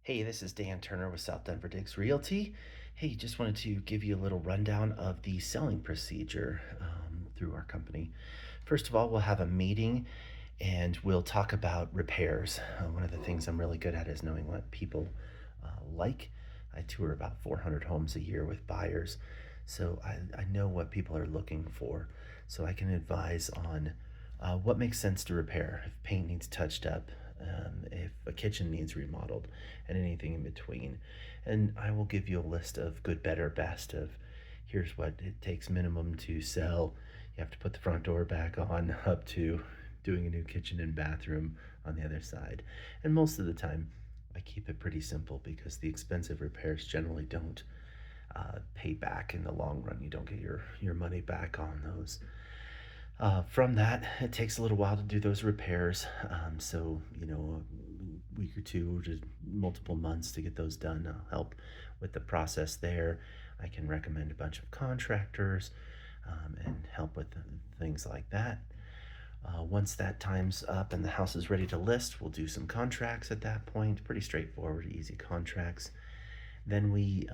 Hey, this is Dan Turner with South Denver Diggs Realty. Hey, just wanted to give you a little rundown of the selling procedure through our company. First of all, we'll have a meeting and we'll talk about repairs. One of the things I'm really good at is knowing what people like. I tour about 400 homes a year with buyers, so I know what people are looking for. So I can advise on what makes sense to repair, if paint needs touched up, if a kitchen needs remodeled, and anything in between. And I will give you a list of good, better, best of here's what it takes minimum to sell. You have to put the front door back on, up to doing a new kitchen and bathroom on the other side. And most of the time, I keep it pretty simple because the expensive repairs generally don't pay back in the long run. You don't get your money back on those. From that, it takes a little while to do those repairs. So, a week or two, or just multiple months to get those done. I'll help with the process there. I can recommend a bunch of contractors and help with things like that. Once that time's up and the house is ready to list, we'll do some contracts at that point. Pretty straightforward, easy contracts. Then we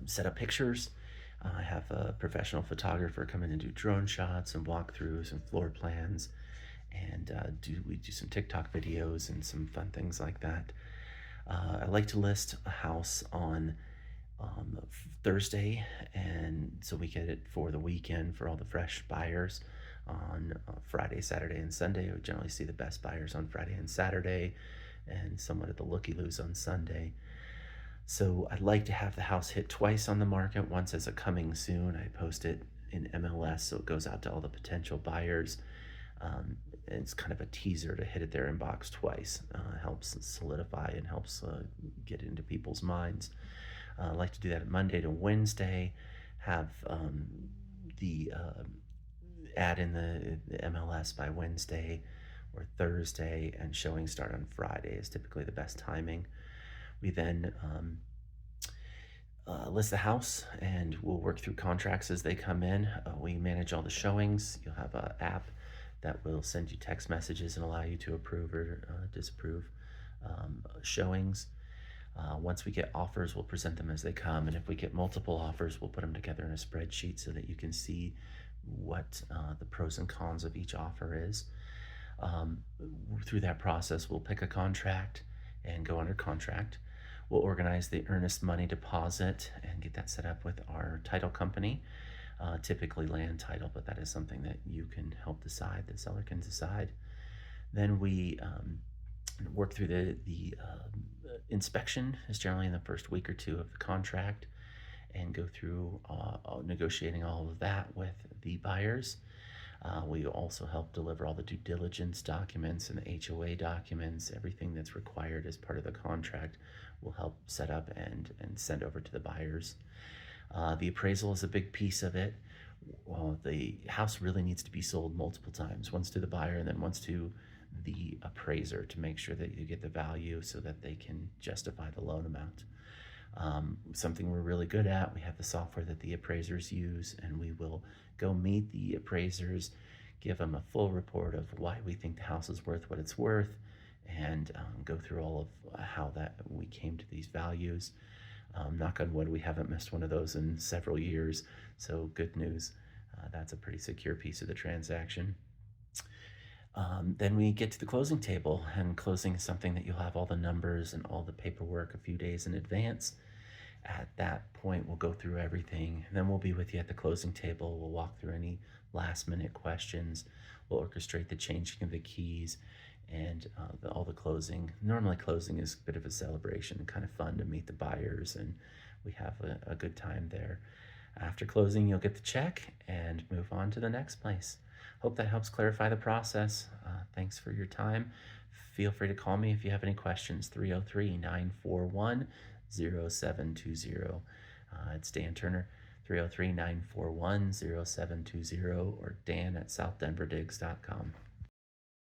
set up pictures. I have a professional photographer come in and do drone shots and walkthroughs and floor plans, and we do some TikTok videos and some fun things like that. I like to list a house on Thursday, and so we get it for the weekend for all the fresh buyers on Friday, Saturday, and Sunday. We generally see the best buyers on Friday and Saturday, and somewhat at the looky-loos on Sunday. So I'd like to have the house hit twice on the market, once as a coming soon. I post it in MLS, so it goes out to all the potential buyers. And it's kind of a teaser to hit it their inbox twice. Helps solidify and helps get into people's minds. I like to do that Monday to Wednesday. Have the ad in the MLS by Wednesday or Thursday, and showing start on Friday is typically the best timing. We then list the house and we'll work through contracts as they come in. We manage all the showings. You'll have an app that will send you text messages and allow you to approve or disapprove showings. Once we get offers, we'll present them as they come. And if we get multiple offers, we'll put them together in a spreadsheet so that you can see what the pros and cons of each offer is. Through that process, we'll pick a contract and go under contract. We'll organize the earnest money deposit and get that set up with our title company, typically land title, but that is something that you can help decide, the seller can decide. Then we work through the inspection is generally in the first week or two of the contract, and go through negotiating all of that with the buyers. We also help deliver all the due diligence documents and the HOA documents, everything that's required as part of the contract. We'll help set up and send over to the buyers. The appraisal is a big piece of it. The house really needs to be sold multiple times, once to the buyer and then once to the appraiser, to make sure that you get the value so that they can justify the loan amount. Something we're really good at, we have the software that the appraisers use, and we will go meet the appraisers, give them a full report of why we think the house is worth what it's worth, and go through all of how that we came to these values. Knock on wood, we haven't missed one of those in several years, so good news. That's a pretty secure piece of the transaction. Then we get to the closing table, and closing is something that you'll have all the numbers and all the paperwork a few days in advance. At that point, we'll go through everything, and then we'll be with you at the closing table. We'll walk through any last minute questions. We'll orchestrate the changing of the keys and all the closing. Normally closing is a bit of a celebration, kind of fun to meet the buyers, and we have a good time there. After closing, you'll get the check and move on to the next place. Hope that helps clarify the process. Thanks for your time. Feel free to call me if you have any questions, 303-941-0720. It's Dan Turner, 303-941-0720, or Dan at southdenverdiggs.com.